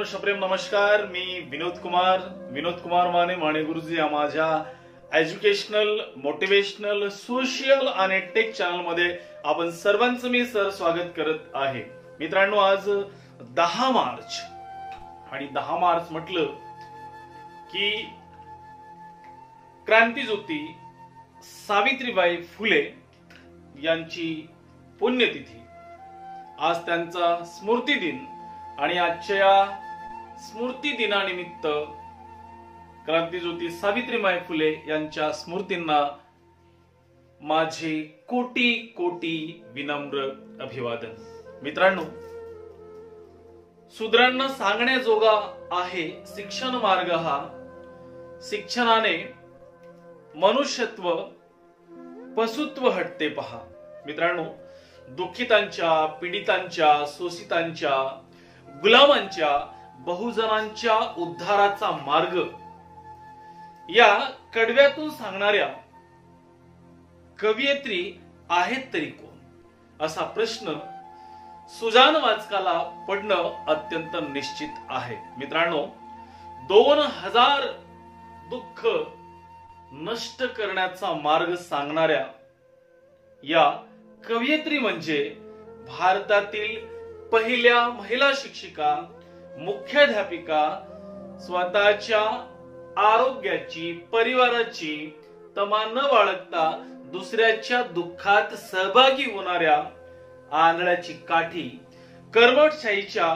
मित्रांनो, शप्रेम नमस्कार. मी विनोद कुमार माने गुरुजी या माझ्या एज्युकेशनल, मोटिवेशनल, सोशल आणि टेक चॅनल मध्ये आपण सर्वांचं मी स्वागत करत आहे. मित्रांनो, आज 10 मार्च आणि 10 मार्च म्हटलं की क्रांतीज्योती सावित्रीबाई फुले यांची पुण्यतिथी. आज त्यांचा स्मृती दिन आणि आजच्या स्मृती दिनानिमित्त क्रांतीज्योती सावित्रीबाई फुले यांच्या स्मृतींना माझे कोटी कोटी विनम्र अभिवादन. मित्रांनो, शूद्रांना सांगण्याजोगा आहे शिक्षण मार्ग हा. शिक्षणाने मनुष्यत्व पशुत्व हटते पहा. मित्रांनो, दुःखितांच्या, पीडितांच्या, शोषितांच्या, गुलामांच्या, बहुजनांच्या उद्धाराचा मार्ग या कडव्यातून सांगणाऱ्या कवयित्री आहेत तरी कोण, असा प्रश्न सुजाण वाचकाला पडणं अत्यंत निश्चित आहे. मित्रांनो, 2000 दुःख नष्ट करण्याचा मार्ग सांगणाऱ्या या कवयित्री म्हणजे भारतातील पहिल्या महिला शिक्षिका, मुख्याध्यापिका, स्वतःच्या आरोग्याची, परिवाराची तमा न बाळगता दुसऱ्याच्या दुःखात सहभागी होणाऱ्या आंधळ्याची काठी, कर्मठशाहीच्या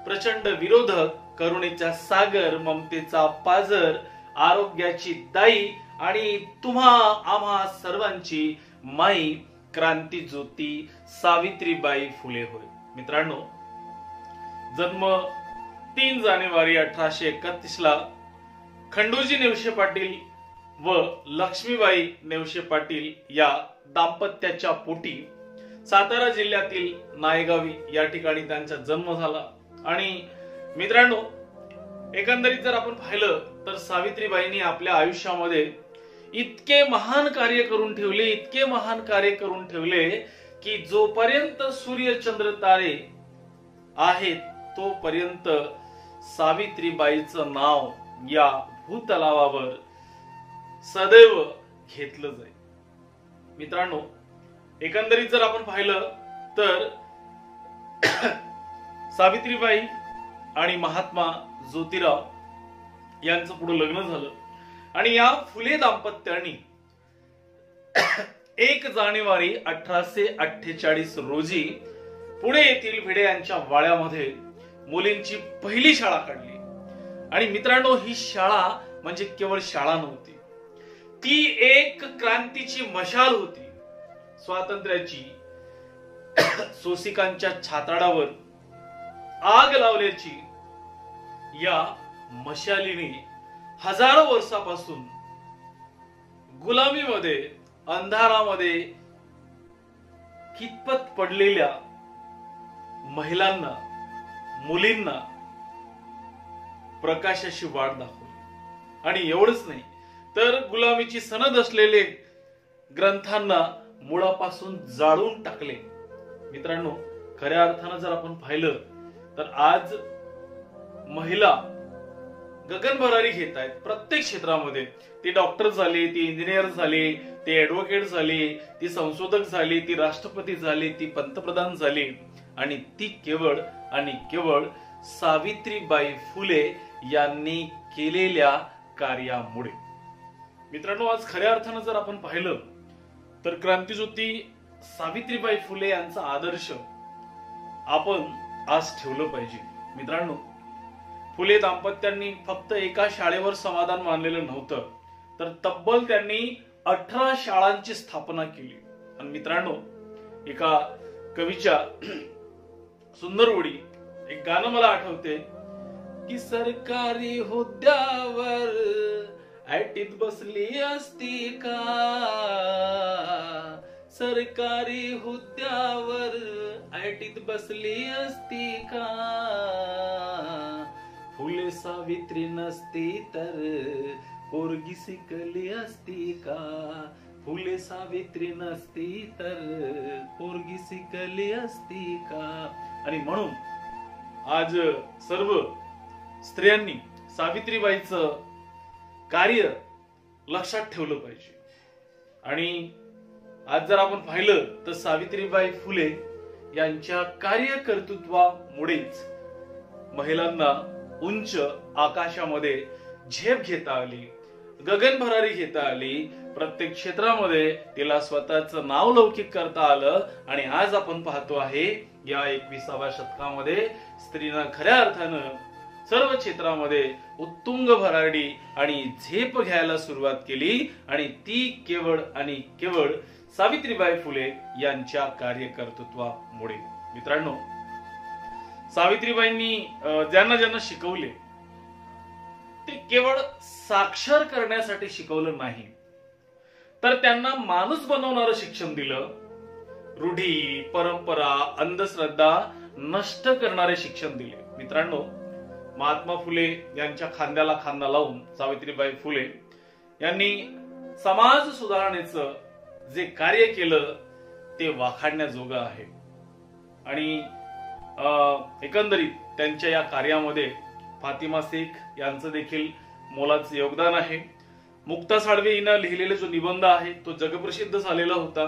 प्रचंड विरोधक, करुणेचा सागर, ममतेचा पाझर, आरोग्याची दाई आणि तुम्हा आम्हा सर्वांची माई क्रांतीज्योती सावित्रीबाई फुले होय. मित्रांनो, जन्म 3 जानेवारी 1831 ला खंडोजी नेवशे पाटील व लक्ष्मीबाई नेवशे पाटील या दाम्पत्याच्या पोटी सातारा जिल्ह्यातील नायगावी या ठिकाणी त्यांचा जन्म झाला. आणि मित्रांनो, एकंदरीत जर आपण पाहिलं तर सावित्रीबाईंनी आपल्या आयुष्यामध्ये इतके महान कार्य करून ठेवले की जोपर्यंत सूर्य चंद्र तारे आहेत तोपर्यंत सावित्रीबाईचं नाव या भूतलावावर सदैव घेतलं जाईल. मित्रांनो, एकंदरीत जर आपण पाहिलं तर सावित्रीबाई आणि महात्मा ज्योतिराव यांचं पुढे लग्न झालं आणि या फुले दाम्पत्याने 1 जानेवारी 1848 रोजी पुणे येथील भिडे यांच्या वाड्यामध्ये मुलींची पहिली शाळा काढली. आणि मित्रांनो, ही शाळा म्हणजे केवळ शाळा नव्हती, ती एक क्रांतीची मशाल होती. स्वातंत्र्याची, शोषिकांच्या छाताडावर आग लावल्याची या मशालीने हजारो वर्षापासून गुलामीमध्ये, अंधारामध्ये खितपत पडलेल्या महिलांना, मुलींना प्रकाशाची वाट दाखवली. आणि एवढंच नाही तर गुलामीची सनद असलेले ग्रंथांना मुळापासून जाळून टाकले. मित्रांनो, खऱ्या अर्थानं जर आपण पाहिलं तर आज महिला गगनभरारी घेत आहेत प्रत्येक क्षेत्रामध्ये. ती डॉक्टर झाली, ती इंजिनियर झाली, ती ऍडव्होकेट झाली, ती संशोधक झाली, ती राष्ट्रपती झाली, ती पंतप्रधान झाली. आणि ती केवळ आणि केवळ सावित्रीबाई फुले यांनी केलेल्या कार्यामुळे. मित्रांनो, आज खऱ्या अर्थानं जर आपण पाहिलं तर क्रांतीज्योती सावित्रीबाई फुले यांचा आदर्श आपण आज ठेवलं पाहिजे. मित्रांनो, फुले दाम्पत्यांनी फक्त एका शाळेवर समाधान मानलेलं नव्हतं, तर तब्बल त्यांनी 18 शाळांची स्थापना केली. आणि मित्रांनो, एका कवीच्या सुंदर ओळी, एक गाणं मला आठवते की सरकारी हुद्द्यावर ऐटीत बसली असती का, सरकारी हुद्द्यावर ऐटीत बसली असती का, फुले सावित्री नसती तर पोरगी शिकली असती का, फुले सावित्री नसती तर पोरगी शिकली असती का. आणि म्हणून आज सर्व स्त्रियांनी सावित्रीबाईचं कार्य लक्षात ठेवलं पाहिजे. आणि आज जर आपण पाहिलं तर सावित्रीबाई फुले यांच्या कार्यकर्तृत्वामुळेच महिलांना उंच आकाशामध्ये झेप घेता आली, गगनभरारी घेता आली, प्रत्येक क्षेत्रामध्ये तिला स्वतःचं नाव लौकिक करता आलं. आणि आज आपण पाहतो आहे या 21व्या शतकामध्ये स्त्रीनं खऱ्या अर्थानं सर्व क्षेत्रामध्ये उत्तुंग भरारी आणि झेप घ्यायला सुरुवात केली. आणि ती केवळ आणि केवळ सावित्रीबाई फुले यांच्या कार्यकर्तृत्वामुळे. मित्रांनो, सावित्रीबाईंनी ज्यांना ज्यांना शिकवले ते केवळ साक्षर करण्यासाठी शिकवलं नाही, तर त्यांना माणूस बनवणारं शिक्षण दिलं. रूढी, परंपरा, अंधश्रद्धा नष्ट करणारे शिक्षण दिले. मित्रांनो, महात्मा फुले यांच्या खांद्याला खांदा लावून सावित्रीबाई फुले यांनी समाज सुधारणेचं जे कार्य केलं ते वाखाणण्याजोगं आहे. आणि एकंदरीत त्यांच्या या कार्यामध्ये फातिमा शेख यांचं देखील मोलाचं योगदान आहे. मुक्ता साळवे हिनं लिहिलेला जो निबंध आहे तो जगप्रसिद्ध झालेला होता.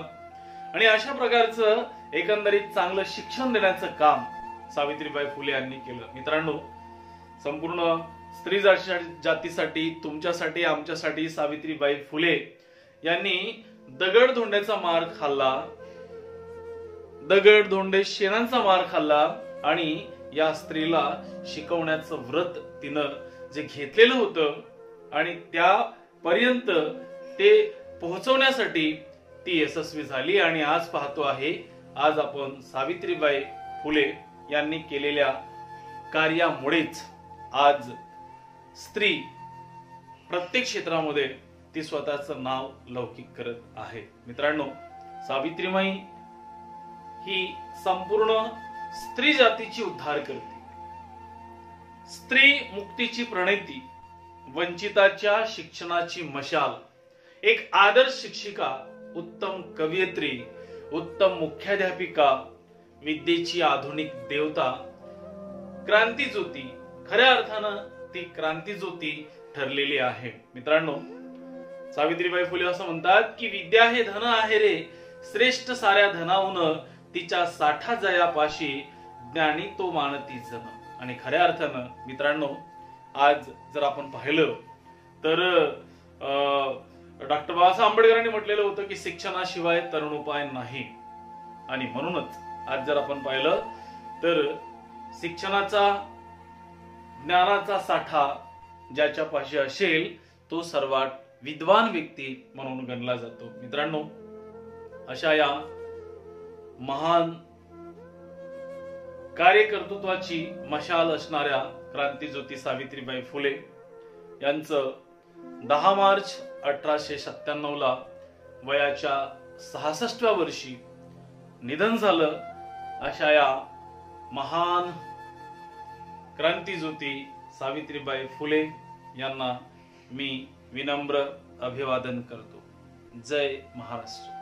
आणि अशा प्रकारचं एकंदरीत चांगलं शिक्षण देण्याचं काम सावित्रीबाई फुले यांनी केलं. मित्रांनो, संपूर्ण स्त्री जातीसाठी, तुमच्यासाठी, आमच्यासाठी सावित्रीबाई फुले यांनी दगडधोंड्याचा मार खाल्ला, दगडधोंडे शेणांचा मार खाल्ला. आणि या स्त्रीला शिकवण्याचं व्रत तिनं जे घेतलेलं होतं आणि त्यापर्यंत ते पोहोचवण्यासाठी ती यशस्वी झाली. आणि आज पाहतो आहे, आज आपण सावित्रीबाई फुले यांनी केलेल्या कार्यामुळेच आज स्त्री प्रत्येक क्षेत्रामध्ये ती स्वतःचं नाव लौकिक करत आहे. मित्रांनो, सावित्रीबाई ही संपूर्ण स्त्री जातीची उद्धार करते, स्त्री मुक्तीची प्रणेती, वंचिताच्या शिक्षणाची मशाल, एक आदर्श शिक्षिका, उत्तम कवयित्री, उत्तम मुख्याध्यापिका, विद्येची आधुनिक देवता, क्रांतीज्योती. खऱ्या अर्थानं ती क्रांतीज्योती ठरलेली आहे. मित्रांनो, सावित्रीबाई फुले असं म्हणतात की विद्या हे धन आहे रे, श्रेष्ठ साऱ्या धनाहून तिच्या साठा जयापाशी, ज्ञानी तो मानती जन. आणि खऱ्या अर्थानं मित्रांनो, आज जर आपण पाहिलं तर डॉक्टर बाबासाहेब आंबेडकरांनी म्हटलेलं होतं की शिक्षणाशिवाय तरुणोपाय नाही. आणि म्हणूनच आज जर आपण पाहिलं तर शिक्षणाचा, ज्ञानाचा साठा ज्याच्या पाशी असेल तो सर्वात विद्वान व्यक्ती म्हणून गणला जातो. मित्रांनो, अशा या महान कार्यकर्तृत्वाची मशाल असणाऱ्या क्रांतीज्योती सावित्रीबाई फुले यांचं 10 मार्च 1897 ला वयाच्या 66व्या वर्षी निधन झालं. अशा या महान क्रांतीज्योती सावित्रीबाई फुले यांना मी विनम्र अभिवादन करतो. जय महाराष्ट्र.